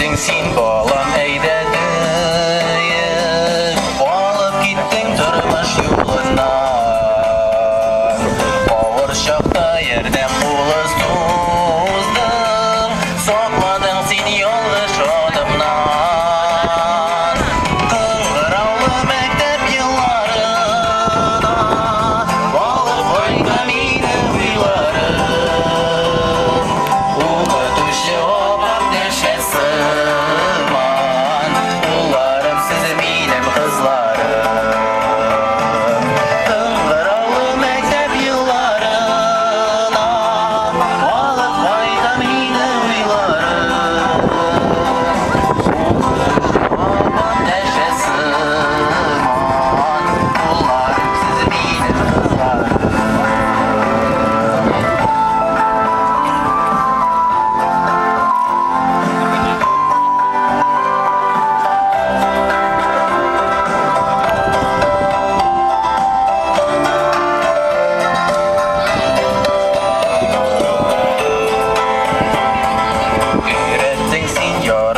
Öğrettin sin balam eydedi alıp gittin durmuş yolundan Ağır şakta yerden buluz tuzdun Sokmadın sin yoldaş adımdan Kıngıralı mektep yıllarına Balık koyda mine uylarım Okutuşu obak deşe sığman Ularım sizi minem kızlarım Kıngıralı mektep yıllarına Balık koyda mine uylarım Okutuşu obak deşe sığman Ularım sizi minem kızlarım Öğrettin sin yar